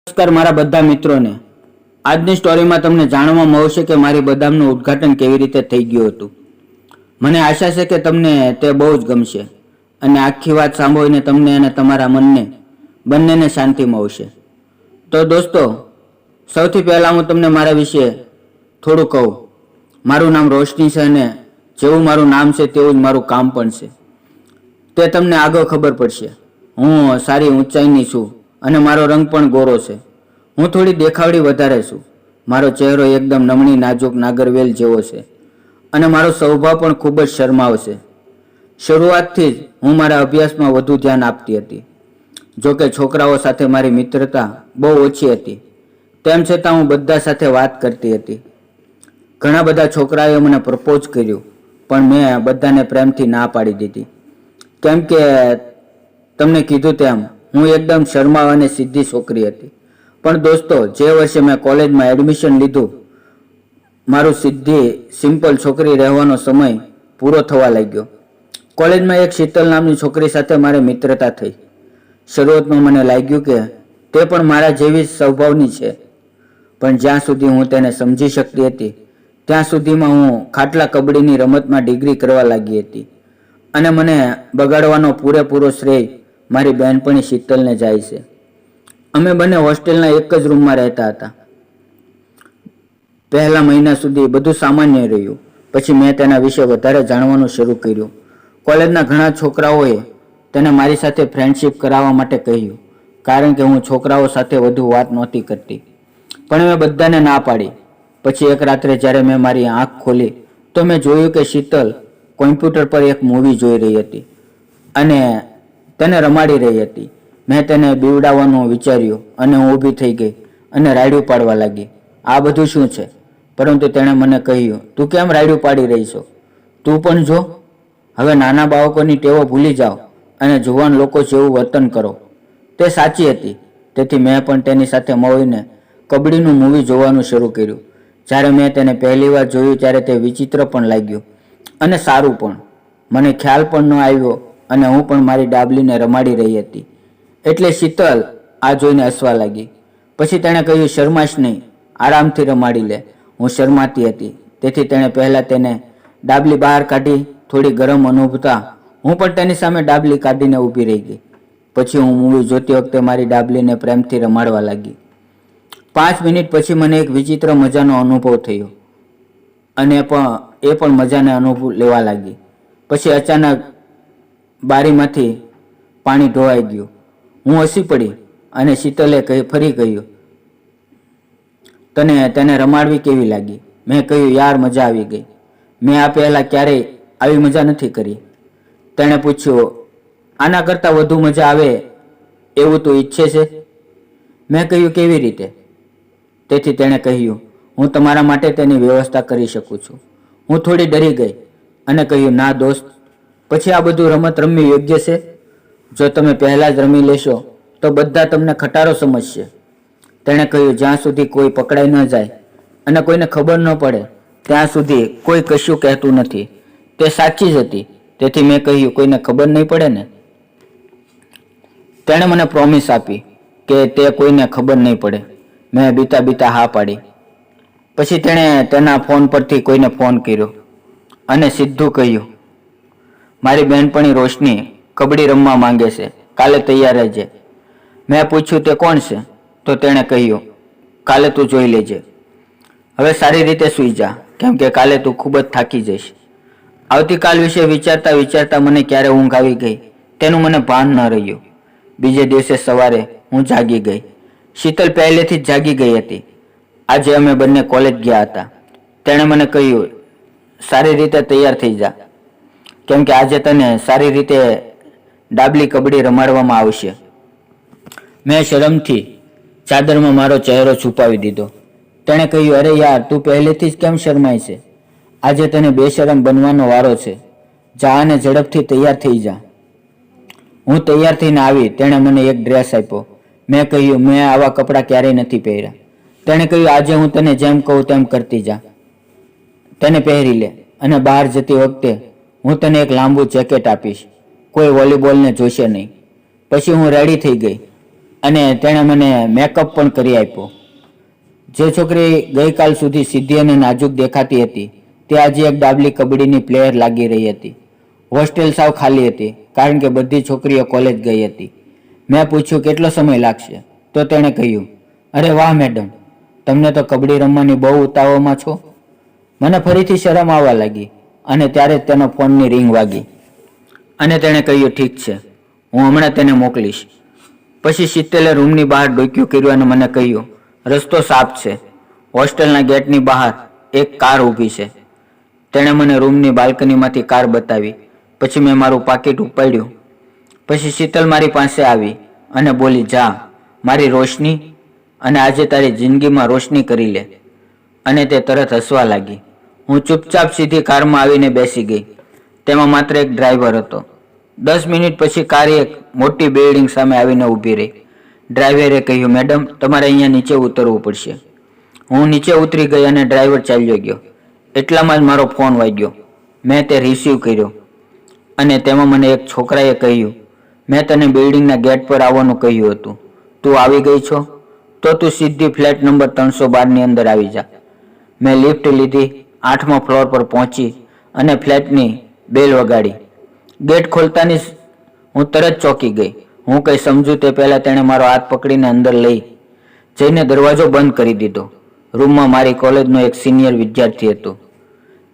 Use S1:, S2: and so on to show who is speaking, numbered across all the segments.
S1: નમસ્કાર મારા બધા મિત્રોને. આજની સ્ટોરીમાં તમને જાણવા મળશે કે મારી બદામનું ઉદ્ઘાટન કેવી રીતે થઈ ગયું હતું. મને આશા છે કે તમને તે બહુ જ ગમશે અને આખી વાત સાંભળીને તમને અને તમારા મનને બંનેને શાંતિ મળશે. તો દોસ્તો, સૌથી પહેલાં હું તમને મારા વિશે થોડું કહું. મારું નામ રોશની છે અને જેવું મારું નામ છે તેવું જ મારું કામ પણ છે. તે તમને આગળ ખબર પડશે. હું સારી ઊંચાઈની છું અને મારો રંગ પણ ગોરો છે. હું થોડી દેખાવડી વધારે છું. મારો ચહેરો એકદમ નમણી નાજુક નાગરવેલ જેવો છે અને મારો સ્વભાવ પણ ખૂબ જ શરમાવ છે. શરૂઆતથી જ હું મારા અભ્યાસમાં વધુ ધ્યાન આપતી હતી. જોકે છોકરાઓ સાથે મારી મિત્રતા બહુ ઓછી હતી. તેમ છતાં હું બધા સાથે વાત કરતી હતી. ઘણા બધા છોકરાઓએ મને પ્રપોઝ કર્યું, પણ મેં બધાને પ્રેમથી ના પાડી દીધી. કેમ કે તમને કીધું તેમ હું એકદમ શરમાળ અને સીધી છોકરી હતી. પણ દોસ્તો, જે વર્ષે મેં કોલેજમાં એડમિશન લીધું, મારું સીધી સિમ્પલ છોકરી રહેવાનો સમય પૂરો થવા લાગ્યો. કોલેજમાં એક શીતલ નામની છોકરી સાથે મારી મિત્રતા થઈ. શરૂઆતમાં મને લાગ્યું કે તે પણ મારા જેવી સ્વભાવની છે, પણ જ્યાં સુધી હું તેને સમજી શકતી હતી ત્યાં સુધીમાં હું ખાટલા કબડ્ડીની રમતમાં ડિગ્રી કરવા લાગી હતી અને મને બગાડવાનો પૂરેપૂરો શ્રેય મારી બહેનપણી શીતલને જાય છે. અમે બંને હોસ્ટેલના એક જ રૂમમાં રહેતા હતા. પહેલા મહિના સુધી બધું સામાન્ય રહ્યું. પછી મેં તેના વિશે વધારે જાણવાનું શરૂ કર્યું. કોલેજના ઘણા છોકરાઓએ તેને મારી સાથે ફ્રેન્ડશિપ કરાવવા માટે કહ્યું, કારણ કે હું છોકરાઓ સાથે વધુ વાત નહોતી કરતી. પણ મેં બધાને ના પાડી. પછી એક રાત્રે જ્યારે મેં મારી આંખ ખોલી તો મેં જોયું કે શીતલ કોમ્પ્યુટર પર એક મૂવી જોઈ રહી હતી અને તેને રમાડી રહી હતી. મેં તેને બીવડાવવાનું વિચાર્યું અને હું ઊભી થઈ ગઈ અને રાયડું પાડવા લાગી. આ બધું શું છે? પરંતુ તેણે મને કહ્યું, તું કેમ રાયડું પાડી રહી છો? તું પણ જો. હવે નાના બાળકોની ટેવો ભૂલી જાઓ અને જુવાન લોકો જેવું વર્તન કરો. તે સાચી હતી. તેથી મેં પણ તેની સાથે મળીને કબડ્ડીનું મૂવી જોવાનું શરૂ કર્યું. જ્યારે મેં તેને પહેલી વાર જોયું ત્યારે તે વિચિત્ર પણ લાગ્યું અને સારું પણ. મને ખ્યાલ પણ ન આવ્યો અને હું પણ મારી ડાબલીને રમાડી રહી હતી. એટલે શીતલ આ જોઈને હસવા લાગી. પછી તેણે કહ્યું, શરમાશ નહીં, આરામથી રમાડી લે. હું શરમાતી હતી, તેથી તેણે પહેલાં તેને ડાબલી બહાર કાઢી. થોડી ગરમ અનુભવતા હું પણ તેની સામે ડાબલી કાઢીને ઊભી રહી ગઈ. પછી હું મૂવી જોતી વખતે મારી ડાબલીને પ્રેમથી રમાડવા લાગી. 5 મિનિટ પછી મને એક વિચિત્ર મજાનો અનુભવ થયો અને એ પણ મજાને અનુભવ લેવા લાગી. પછી અચાનક બારીમાંથી પાણી ઢોળાઈ ગયું. હું હસી પડી અને શીતલે ફરી કહ્યું, તને તેને રમાડવી કેવી લાગી? મેં કહ્યું, યાર મજા આવી ગઈ. મેં આ પહેલાં ક્યારેય આવી મજા નથી કરી. તેણે પૂછ્યું, આના કરતાં વધુ મજા આવે એવું તું ઈચ્છે છે? મેં કહ્યું, કેવી રીતે? તેથી તેણે કહ્યું, હું તમારા માટે તેની વ્યવસ્થા કરી શકું છું. હું થોડી ડરી ગઈ અને કહ્યું, ના દોસ્ત, પછી આ બધું રમત રમવી યોગ્ય છે? જો તમે પહેલાં જ રમી લેશો તો બધા તમને ખટારો સમજશે. તેણે કહ્યું, જ્યાં સુધી કોઈ પકડાઈ ન જાય અને કોઈને ખબર ન પડે ત્યાં સુધી કોઈ કશું કહેતું નથી. તે સાચી જ હતી. તેથી મેં કહ્યું, કોઈને ખબર નહીં પડે ને? તેણે મને પ્રોમિસ આપી કે તે કોઈને ખબર નહીં પડે. મેં બીતા બીતા હા પાડી. પછી તેણે તેના ફોન પરથી કોઈને ફોન કર્યો અને સીધું કહ્યું, મારી બહેનપણી રોશની કબડ્ડી રમવા માંગે છે, કાલે તૈયાર રહેજે. મેં પૂછ્યું, તે કોણ છે? તો તેણે કહ્યું, કાલે તું જોઈ લેજે. હવે સારી રીતે સૂઈ જા, કેમ કે કાલે તું ખૂબ જ થાકી જઈશ. આવતીકાલ વિશે વિચારતા વિચારતા મને ક્યારે ઊંઘ આવી ગઈ તેનું મને ભાન ન રહ્યું. બીજે દિવસે સવારે હું જાગી ગઈ. શીતલ પહેલેથી જ જાગી ગઈ હતી. આજે અમે બંને કોલેજ ગયા હતા. તેણે મને કહ્યું, સારી રીતે તૈયાર થઈ જા, કેમ કે આજે તને સારી રીતે ડાબલી કબડ્ડી રમાડવામાં આવશે. મેં શરમથી ચાદરમાં મારો ચહેરો છુપાવી દીધો. તેણે કહ્યું, અરે યાર, તું પહેલેથી જ કેમ શરમાય છે? આજે તને બેશરમ બનવાનો વારો છે. જા અને ઝડપથી તૈયાર થઈ જા. હું તૈયાર થઈને આવી. તેણે મને એક ડ્રેસ આપ્યો. મેં કહ્યું, મેં આવા કપડાં ક્યારેય નથી પહેર્યા. તેણે કહ્યું, આજે હું તને જેમ કહું તેમ કરતી જા. તેને પહેરી લે અને બહાર જતી વખતે હું તને એક લાંબુ જેકેટ આપીશ. કોઈ વોલીબોલને જોશે નહીં. પછી હું રેડી થઈ ગઈ અને તેણે મને મેકઅપ પણ કરી આપ્યો. જે છોકરી ગઈકાલ સુધી સીધી અને નાજુક દેખાતી હતી તે આજે એક ડાબલી કબડ્ડીની પ્લેયર લાગી રહી હતી. હોસ્ટેલ સાવ ખાલી હતી કારણ કે બધી છોકરીઓ કોલેજ ગઈ હતી. મેં પૂછ્યું કેટલો સમય લાગશે તો તેણે કહ્યું, અરે વાહ મેડમ, તમને તો કબડ્ડી રમવાની બહુ ઉતાવળમાં છો. મને ફરીથી શરમ આવવા લાગી અને ત્યારે જ તેનો ફોનની રિંગ વાગી અને તેણે કહ્યું, ઠીક છે, હું હમણાં તેને મોકલીશ. પછી શીતલે રૂમની બહાર ડોક્યું કર્યું અને મને કહ્યું, રસ્તો સાફ છે. હોસ્ટેલના ગેટની બહાર એક કાર ઊભી છે. તેણે મને રૂમની બાલ્કનીમાંથી કાર બતાવી. પછી મેં મારું પાકીટ ઉપાડ્યું. પછી શીતલ મારી પાસે આવી અને બોલી, જા મારી રોશની, અને આજે તારી જિંદગીમાં રોશની કરી લે. અને તે તરત હસવા લાગી. હું ચૂપચાપ સીધી કારમાં આવીને બેસી ગઈ. તેમાં માત્ર એક ડ્રાઈવર હતો. 10 મિનિટ પછી કાર એક મોટી બિલ્ડિંગ સામે આવીને ઊભી રહી. ડ્રાઈવરે કહ્યું, મેડમ, તમારે અહીંયા નીચે ઉતરવું પડશે. હું નીચે ઉતરી ગઈ અને ડ્રાઈવર ચાલ્યો ગયો. એટલામાં જ મારો ફોન વાગ્યો. મેં તે રિસીવ કર્યો અને તેમાં મને એક છોકરાએ કહ્યું, મેં તને બિલ્ડિંગના ગેટ પર આવવાનું કહ્યું હતું. તું આવી ગઈ છો? તો તું સીધી ફ્લેટ નંબર 312ની અંદર આવી જા. મેં લિફ્ટ લીધી, 8મા ફ્લોર પર પહોંચી અને ફ્લેટની બેલ વગાડી. ગેટ ખોલતાની હું તરત ચોંકી ગઈ. હું કંઈ સમજું તે પહેલાં તેણે મારો હાથ પકડીને અંદર લઈ જઈને દરવાજો બંધ કરી દીધો. રૂમમાં મારી કોલેજનો એક સિનિયર વિદ્યાર્થી હતો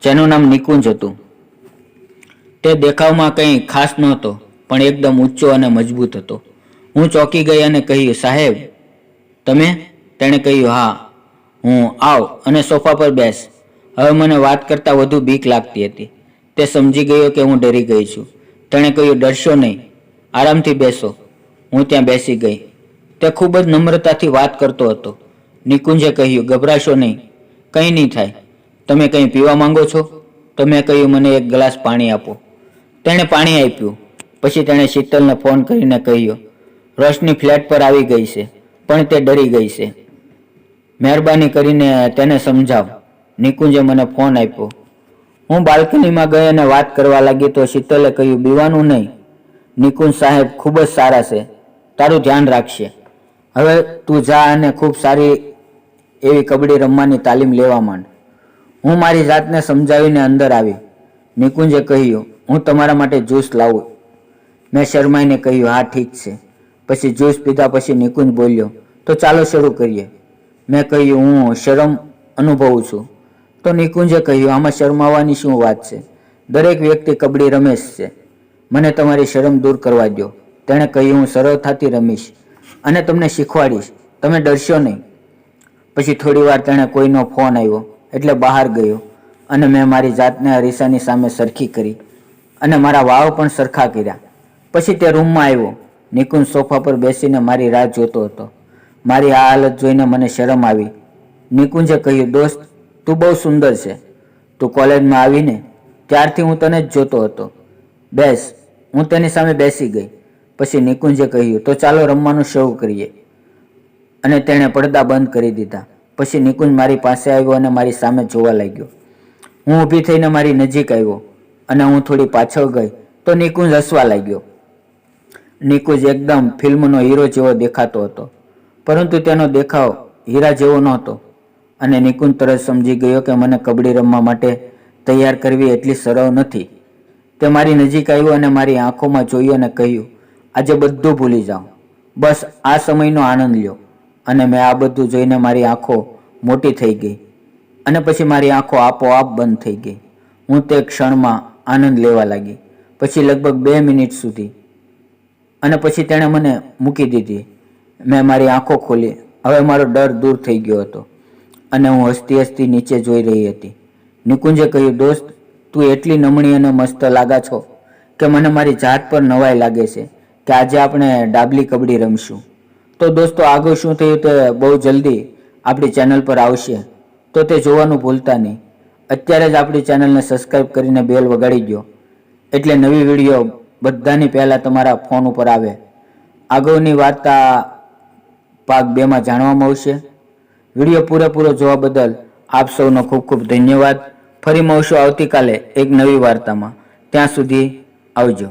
S1: જેનું નામ નિકુંજ હતું. તે દેખાવમાં કંઈ ખાસ નહોતો પણ એકદમ ઊંચો અને મજબૂત હતો. હું ચોંકી ગઈ અને કહ્યું, સાહેબ તમે? તેણે કહ્યું, હા હું. આવ અને સોફા પર બેસ. હવે મને વાત કરતાં વધુ બીક લાગતી હતી. તે સમજી ગયો કે હું ડરી ગઈ છું. તેણે કહ્યું, ડરશો નહીં, આરામથી બેસો. હું ત્યાં બેસી ગઈ. તે ખૂબ જ નમ્રતાથી વાત કરતો હતો. નિકુંજે કહ્યું, ગભરાશો નહીં, કંઈ નહીં થાય. તમે કંઈ પીવા માંગો છો? તો મેં કહ્યું, મને એક ગ્લાસ પાણી આપો. તેણે પાણી આપ્યું. પછી તેણે શીતલને ફોન કરીને કહ્યું, રોશની ફ્લેટ પર આવી ગઈ છે પણ તે ડરી ગઈ છે. મહેરબાની કરીને તેને સમજાવ. નિકુંજે મને ફોન આપ્યો. હું બાલ્કનીમાં ગઈ અને વાત કરવા લાગી તો શીતલે કહ્યું, બીવાનું નહીં, નિકુંજ સાહેબ ખૂબ જ સારા છે, તારું ધ્યાન રાખશે. હવે તું જા અને ખૂબ સારી એવી કબડ્ડી રમવાની તાલીમ લેવા માંડ. હું મારી જાતને સમજાવીને અંદર આવી. નિકુંજે કહ્યું, હું તમારા માટે જ્યુસ લાવું. મેં શરમાઈને કહ્યું, હા ઠીક છે. પછી જ્યુસ પીધા પછી નિકુંજ બોલ્યો, તો ચાલો શરૂ કરીએ. મેં કહ્યું, હું શરમ અનુભવું છું. તો નિકુંજે કહ્યું, આમાં શરમાવાની શું વાત છે? દરેક વ્યક્તિ કબડ્ડી રમે છે. મને તમારી શરમ દૂર કરવા દો. તેણે કહ્યું, હું સરળતાથી રમીશ અને તમને શીખવાડીશ, તમે ડરશો નહીં. પછી થોડી વાર તેણે કોઈનો ફોન આવ્યો એટલે બહાર ગયો અને મેં મારી જાતને અરીસાની સામે સરખી કરી અને મારા વાળ પણ સરખા કર્યા. પછી તે રૂમમાં આવ્યો. નિકુંજ સોફા પર બેસીને મારી રાહ જોતો હતો. મારી આ હાલત જોઈને મને શરમ આવી. નિકુંજે કહ્યું, દોસ્ત, તું બહુ સુંદર છે. તું કોલેજમાં આવીને ત્યારથી હું તને જ જોતો હતો. બેસ. હું તેની સામે બેસી ગઈ. પછી નિકુંજે કહ્યું, તો ચાલો રમવાનું શરૂ કરીએ. અને તેણે પડદા બંધ કરી દીધા. પછી નિકુંજ મારી પાસે આવ્યો અને મારી સામે જોવા લાગ્યો. હું ઊભી થઈને મારી નજીક આવ્યો અને હું થોડી પાછળ ગઈ તો નિકુંજ હસવા લાગ્યો. નિકુંજ એકદમ ફિલ્મનો હીરો જેવો દેખાતો હતો પરંતુ તેનો દેખાવ હીરા જેવો નહોતો. અને નિકુંજ તરત સમજી ગયો કે મને કબડ્ડી રમવા માટે તૈયાર કરવી એટલી સરળ નથી. તે મારી નજીક આવ્યો અને મારી આંખોમાં જોયું અને કહ્યું, આજે બધું ભૂલી જાઓ, બસ આ સમયનો આનંદ લ્યો. અને મેં આ બધું જોઈને મારી આંખો મોટી થઈ ગઈ અને પછી મારી આંખો આપોઆપ બંધ થઈ ગઈ. હું તે ક્ષણમાં આનંદ લેવા લાગી. પછી લગભગ 2 મિનિટ સુધી. અને પછી તેણે મને મૂકી દીધી. મેં મારી આંખો ખોલી. હવે મારો ડર દૂર થઈ ગયો હતો અને હું હસતી હસતી નીચે જોઈ રહી હતી. નિકુંજે કહ્યું, દોસ્ત, તું એટલી નમણી અને મસ્ત લાગા છો કે મને મારી જાત પર નવાઈ લાગે છે કે આજે આપણે ડાબલી કબડ્ડી રમશું. તો દોસ્તો, આગળ શું થયું તે બહુ જલ્દી આપણી ચેનલ પર આવશે, તો તે જોવાનું ભૂલતા નહીં. અત્યારે જ આપણી ચેનલને સબસ્ક્રાઈબ કરીને બેલ વગાડી દો એટલે નવી વિડીયો બધાની પહેલાં તમારા ફોન ઉપર આવે. આગળની વાર્તા ભાગ 2માં જાણવા મળશે. વિડીયો પૂરેપૂરો જોવા બદલ આપ સૌનો ખૂબ ખૂબ ધન્યવાદ. ફરી મળશું આવતીકાલે એક નવી વાર્તામાં. ત્યાં સુધી આવજો.